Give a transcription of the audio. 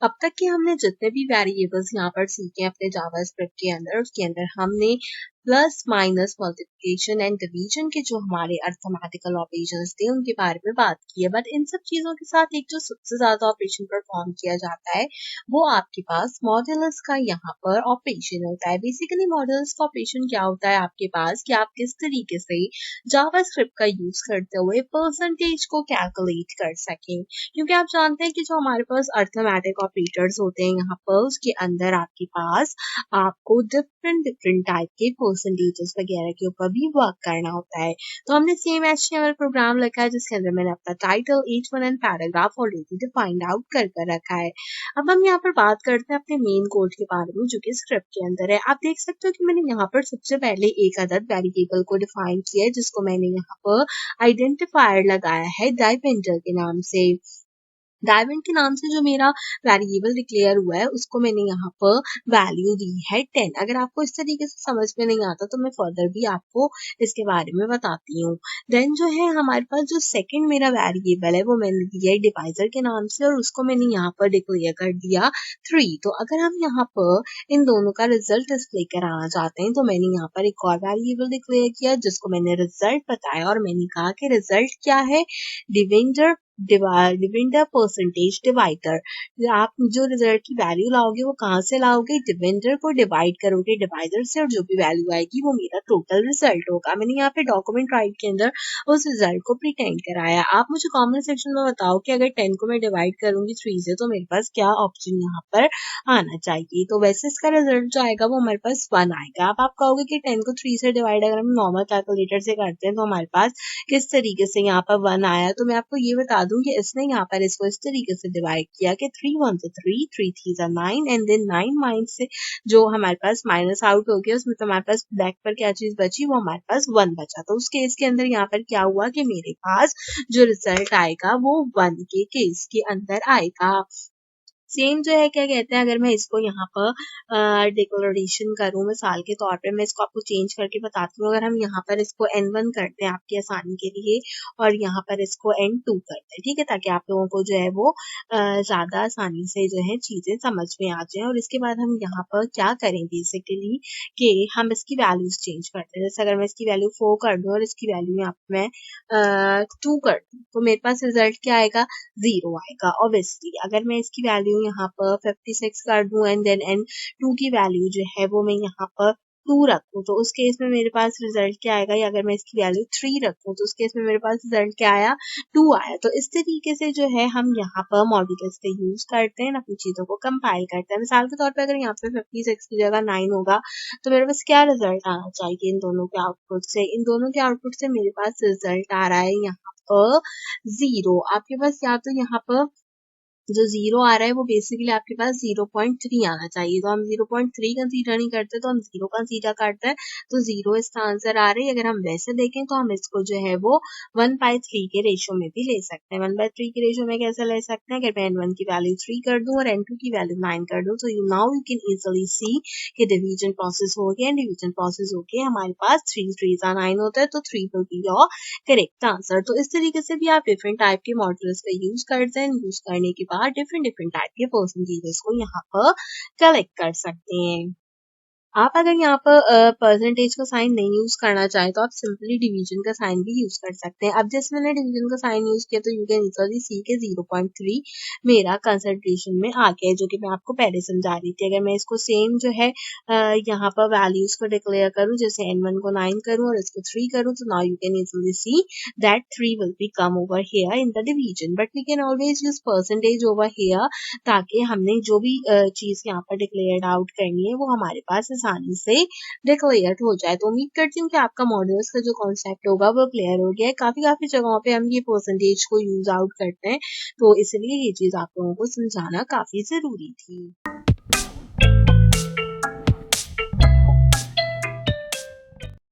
अब तक के हमने जितने भी वेरिएबल्स यहाँ पर सीखे हैं अपने जावास्क्रिप्ट के अंदर, उसके अंदर हमने plus minus multiplication and division के जो हमारे अरिथमेटिकल ऑपरेशंस थे उनके बारे में बात की है। बट इन सब चीजों के साथ एक जो सबसे ज्यादा ऑपरेशन परफॉर्म किया जाता है वो आपके पास मॉड्यूलस का यहाँ पर ऑपरेशन होता है। बेसिकली मॉड्यूलस का ऑपरेशन क्या होता है आपके पास कि आप किस तरीके से जावास्क्रिप्ट का यूज करते हुए परसेंटेज को कैलकुलेट कर सकें, क्योंकि आप जानते हैं कि जो हमारे पास अरिथमेटिक ऑपरेटर्स होते हैं यहाँ पर उसके अंदर आपके पास आपको डिफरेंट डिफरेंट टाइप के परसेंटेजेस वगैरह के ऊपर भी वर्क करना होता है। तो हमने सेम HTML प्रोग्राम लिखा है जिसके अंदर मैंने अपना title, H1 and paragraph already defined out कर रखा है। अब हम यहाँ पर बात करते हैं अपने मेन कोड के बारे में जो कि स्क्रिप्ट के अंदर है। आप देख सकते हो कि मैंने यहाँ पर सबसे पहले एक अदद वेरिएबल को डिफाइन किया है जिसको मैंने यहाँ पर आइडेंटिफायर लगाया है डाइवेंडर के नाम से। डायमंड के नाम से जो मेरा वेरिएबल डिक्लेयर हुआ है उसको मैंने यहाँ पर वैल्यू दी है 10। अगर आपको इस तरीके से समझ में नहीं आता तो मैं फर्दर भी आपको इसके बारे में बताती हूँ। देन जो है हमारे पास जो सेकंड मेरा वेरिएबल है वो मैंने दिया है डिवाइजर के नाम से और उसको मैंने यहाँ पर डिक्लेयर कर दिया 3। तो अगर हम यहाँ पर इन दोनों का रिजल्ट डिस्प्ले कराना चाहते हैं तो मैंने यहाँ पर एक और वेरिएबल डिक्लेयर किया जिसको मैंने रिजल्ट बताया और मैंने कहा कि रिजल्ट क्या है, डिविंडर डिविंडर परसेंटेज डिवाइडर। आप जो रिजल्ट की वैल्यू लाओगे वो कहाँ से लाओगे, डिविंडर को डिवाइड करोगे डिवाइडर से और जो भी वैल्यू आएगी वो मेरा टोटल रिजल्ट होगा। मैंने यहाँ पे डॉक्यूमेंट राइट के अंदर उस रिजल्ट को प्रिटेंड कराया। आप मुझे कमेंट सेक्शन में बताओ कि अगर 10 को मैं डिवाइड करूंगी 3 से तो मेरे पास क्या ऑप्शन यहाँ पर आना चाहिए। तो वैसे इसका रिजल्ट जो आएगा वो हमारे पास 1 आएगा। अब आप कहोगे कि 10 को 3 से डिवाइड अगर हम नॉर्मल कैलकुलेटर से करते हैं तो हमारे पास किस तरीके से यहाँ पर 1 आया। तो मैं आपको ये बता दूं कि इसने यहाँ पर इसको इस तरीके से डिवाइड किया कि 3 1 से 3, 3 3 जा 9 एंड देन 9 माइनस से जो हमारे पास माइनस आउट हो गया उसमें तो हमारे पास ब्लैक पर क्या चीज बची, वो हमारे पास 1 बचा। तो उस केस के अंदर यहाँ पर क्या हुआ कि मेरे पास जो रिजल्ट आएगा वो 1 के केस के अंदर आएगा। सेम जो है क्या कहते हैं, अगर मैं इसको यहाँ पर डिक्लेरेशन करूँ मिसाल के तौर पे, मैं इसको आपको चेंज करके बताती हूँ। अगर हम यहाँ पर इसको N1 करते हैं आपकी आसानी के लिए और यहाँ पर इसको N2 करते हैं, ठीक है, ताकि आप लोगों को जो है वो ज्यादा आसानी से जो है चीजें समझ में आ जाए। और इसके बाद हम यहाँ पर क्या करें बेसिकली कि हम इसकी वैल्यूज चेंज करते हैं। जैसे अगर मैं इसकी वैल्यू 4 कर दूँ और इसकी वैल्यू यहाँ पे मैं 2 कर दूँ तो मेरे पास रिजल्ट क्या आएगा, 0 आएगा। ऑब्वियसली अगर मैं इसकी वैल्यू यहाँ पर 56 कर दूं एंड देन N2 की वैल्यू जो है वो मैं यहाँ पर 2 रखूं तो उस केस में मेरे पास रिजल्ट क्या आएगा, या अगर मैं इसकी वैल्यू 3 रखूं तो उस केस में मेरे पास रिजल्ट क्या आया, 2 आया। तो इस तरीके से जो है हम यहाँ पर मॉड्यूलस का यूज करते हैं, अपनी चीजों को कंपाइल करते हैं। मिसाल के तौर पर अगर यहाँ पे 56 की जगह 9 होगा तो मेरे पास क्या रिजल्ट आना चाहिए इन दोनों के आउटपुट से, इन दोनों के आउटपुट से मेरे पास रिजल्ट आ रहा है यहाँ पर 0। आपके पास या तो यहाँ पर जो 0 आ रहा है वो बेसिकली आपके पास 0.3 आना चाहिए। तो हम 0.3 कंसीडर नहीं करते तो हम 0 कंसीडर करते हैं तो 0 इसका आंसर आ रही है। अगर हम वैसे देखें तो हम इसको जो है वो 1/3 के रेशो में भी ले सकते हैं। 1/3 के रेशो में कैसे ले सकते हैं, अगर मैं N1 की वैल्यू 3 कर दूं और N2 की वैल्यू 9 कर दूं तो नाउ यू कैन इजिली सी कि डिवीजन प्रोसेस हो गया। डिवीजन प्रोसेस होके हमारे पास 3 3 9 होता है तो 3 will be your correct answer. तो इस तरीके से भी आप डिफरेंट टाइप के मॉड्यूल्स का यूज करते हैं। यूज करने के बाद डिफरेंट डिफरेंट टाइप के परसेंटेजेस को यहाँ पर कलेक्ट कर सकते हैं। आप अगर यहाँ पर परसेंटेज का साइन नहीं यूज करना चाहें तो आप सिंपली डिवीजन का साइन भी यूज कर सकते हैं। अब जैसे मैंने डिवीजन का साइन यूज किया तो यू कैन इजिली सी के 0.3 मेरा कंसंट्रेशन में आ गया है, जो कि मैं आपको पहले समझा रही थी। अगर मैं इसको सेम जो है यहाँ पर वैल्यूज को डिक्लेयर करूँ, जैसे N1 को 9 करूँ और इसको 3 करूँ, तो now you can easily see that 3 will be come over here in the division. But we can always use percentage over here ताकि हमने जो भी चीज यहाँ पर डिक्लेयर आउट करनी है वो हमारे पास आसानी से डिक्लेयर हो जाए। तो उम्मीद करती हूँ कि आपका मॉड्यूल्स का जो कॉन्सेप्ट होगा वो क्लियर हो गया है। काफी जगहों पे हम ये परसेंटेज को यूज आउट करते हैं तो इसलिए ये चीज आप लोगों को समझाना काफी जरूरी थी।